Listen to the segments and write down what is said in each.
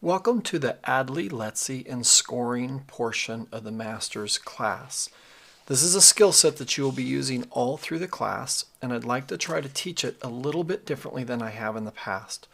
Welcome to the ADLI, LETSI, and scoring portion of the master's class. This is a skill set that you will be using all through the class, and I'd like to try to teach it a little bit differently than I have in the past.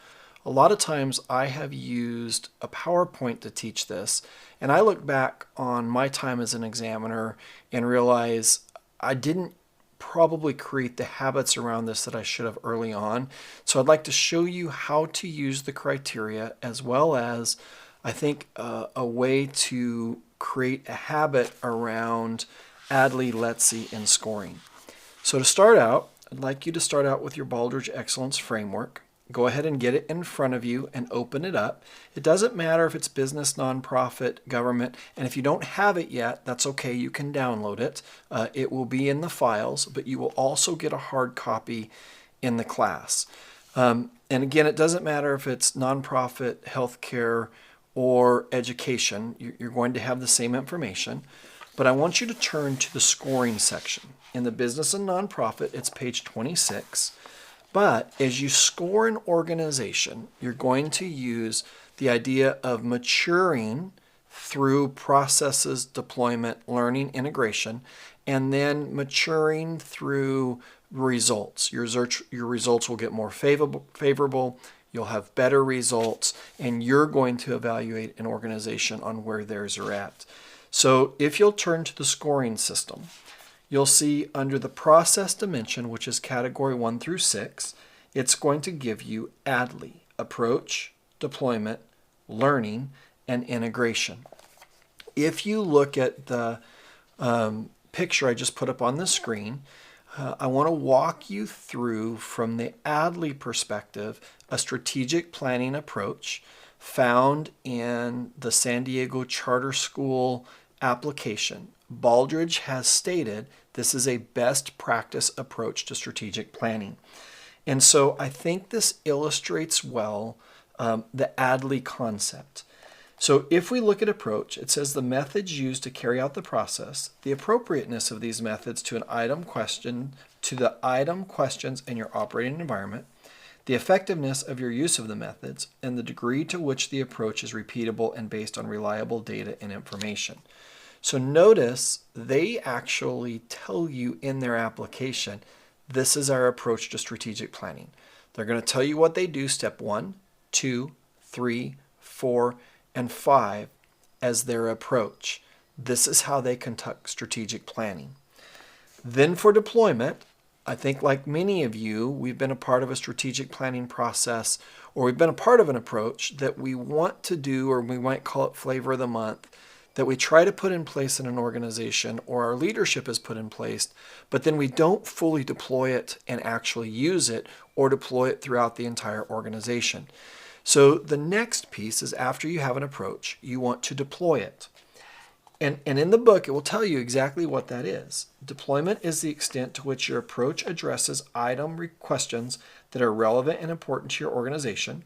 A lot of times I have used a PowerPoint to teach this, and I look back on my time as an examiner and realize I didn't probably create the habits around this that I should have early on. So I'd like to show you how to use the criteria, as well as I think a way to create a habit around ADLI, LETSI, and scoring. So to start out, I'd like you to start out with your Baldrige Excellence Framework. Go ahead and get it in front of you and open it up. It doesn't matter if it's business, nonprofit, government, and if you don't have it yet, that's okay. You can download it. It will be in the files, but you will also get a hard copy in the class. And again, it doesn't matter if it's nonprofit, healthcare, or education. You're going to have the same information. But I want you to turn to the scoring section. In the business and nonprofit, it's page 26. But as you score an organization, you're going to use the idea of maturing through processes, deployment, learning, integration, and then maturing through results. Your results will get more favorable, you'll have better results, and you're going to evaluate an organization on where theirs are at. So if you'll turn to the scoring system, you'll see under the process dimension, which is category 1 through 6, it's going to give you ADLI, approach, deployment, learning, and integration. If you look at the picture I just put up on the screen, I want to walk you through, from the ADLI perspective, a strategic planning approach found in the San Diego Charter School application. Baldrige has stated this is a best practice approach to strategic planning. And so I think this illustrates well the ADLI concept. So if we look at approach, it says the methods used to carry out the process, the appropriateness of these methods to the item questions in your operating environment, the effectiveness of your use of the methods, and the degree to which the approach is repeatable and based on reliable data and information. So notice they actually tell you in their application, this is our approach to strategic planning. They're going to tell you what they do, step 1, 2, 3, 4, and 5 as their approach. This is how they conduct strategic planning. Then for deployment, I think like many of you, we've been a part of a strategic planning process, or we've been a part of an approach that we want to do, or we might call it flavor of the month, that we try to put in place in an organization, or our leadership has put in place, but then we don't fully deploy it and actually use it or deploy it throughout the entire organization. So the next piece is, after you have an approach, you want to deploy it. And in the book, it will tell you exactly what that is. Deployment is the extent to which your approach addresses questions that are relevant and important to your organization.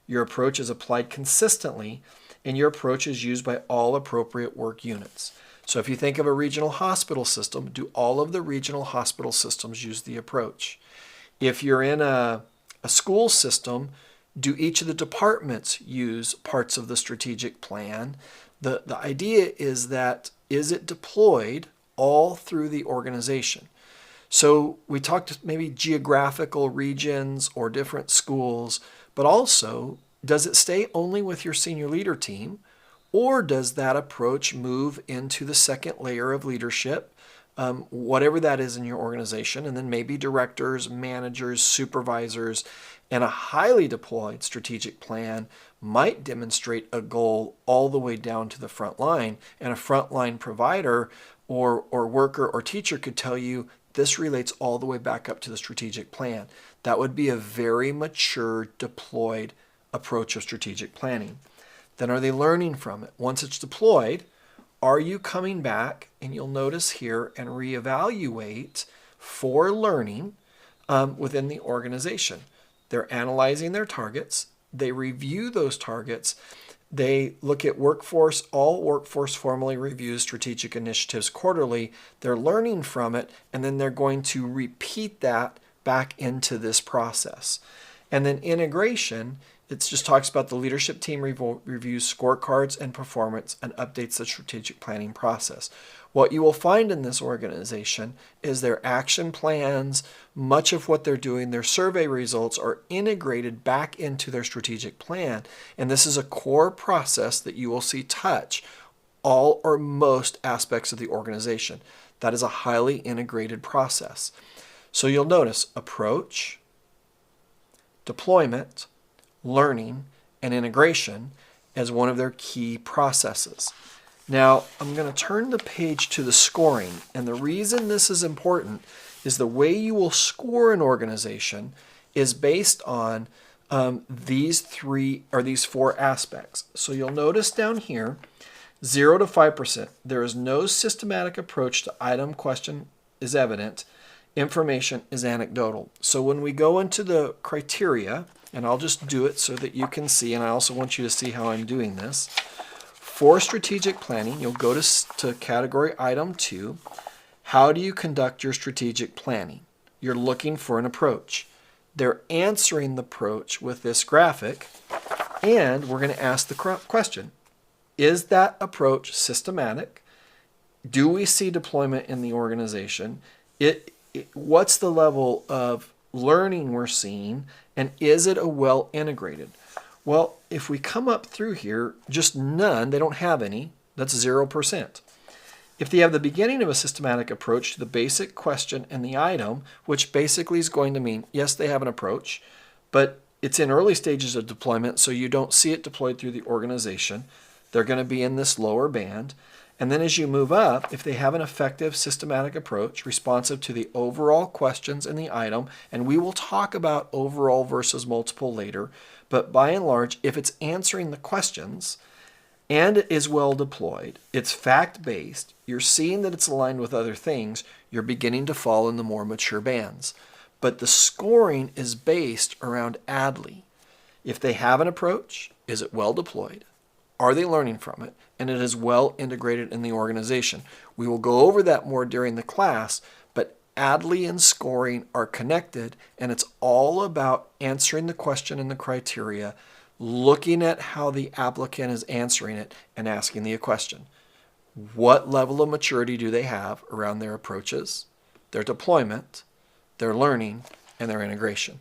Your approach is applied consistently, and your approach is used by all appropriate work units. So if you think of a regional hospital system, do all of the regional hospital systems use the approach? If you're in a school system, do each of the departments use parts of the strategic plan? The idea is that, is it deployed all through the organization? So we talked maybe geographical regions or different schools, but also, does it stay only with your senior leader team, or does that approach move into the second layer of leadership, whatever that is in your organization, and then maybe directors, managers, supervisors, and a highly deployed strategic plan might demonstrate a goal all the way down to the front line, and a frontline provider or worker or teacher could tell you this relates all the way back up to the strategic plan. That would be a very mature, deployed approach of strategic planning. Then are they learning from it? Once it's deployed, are you coming back, and you'll notice here, and reevaluate for learning within the organization? They're analyzing their targets. They review those targets. They look at workforce. All workforce formally reviews strategic initiatives quarterly. They're learning from it, and then they're going to repeat that back into this process. And then integration It just talks about the leadership team reviews scorecards and performance and updates the strategic planning process. What you will find in this organization is their action plans, much of what they're doing, their survey results are integrated back into their strategic plan. And this is a core process that you will see touch all or most aspects of the organization. That is a highly integrated process. So you'll notice approach, deployment, learning, and integration as one of their key processes. Now, I'm going to turn the page to the scoring, and the reason this is important is the way you will score an organization is based on these four aspects. So you'll notice down here, 0 to 5%. There is no systematic approach to item question is evident. Information is anecdotal. So when we go into the criteria, and I'll just do it so that you can see, and I also want you to see how I'm doing this. For strategic planning, you'll go to category item 2. How do you conduct your strategic planning? You're looking for an approach. They're answering the approach with this graphic, and we're going to ask the question. Is that approach systematic? Do we see deployment in the organization? What's the level of learning we're seeing, and is it a well integrated? Well, if we come up through here, just none, they don't have any, that's 0%. If they have the beginning of a systematic approach to the basic question and the item, which basically is going to mean, yes, they have an approach, but it's in early stages of deployment, so you don't see it deployed through the organization. They're going to be in this lower band. And then as you move up, if they have an effective systematic approach responsive to the overall questions in the item, and we will talk about overall versus multiple later, but by and large, if it's answering the questions and it is well deployed, it's fact-based, you're seeing that it's aligned with other things, you're beginning to fall in the more mature bands. But the scoring is based around ADLI. If they have an approach, is it well deployed? Are they learning from it? And it is well integrated in the organization. We will go over that more during the class, but ADLI and scoring are connected, and it's all about answering the question and the criteria, looking at how the applicant is answering it, and asking the question. What level of maturity do they have around their approaches, their deployment, their learning, and their integration?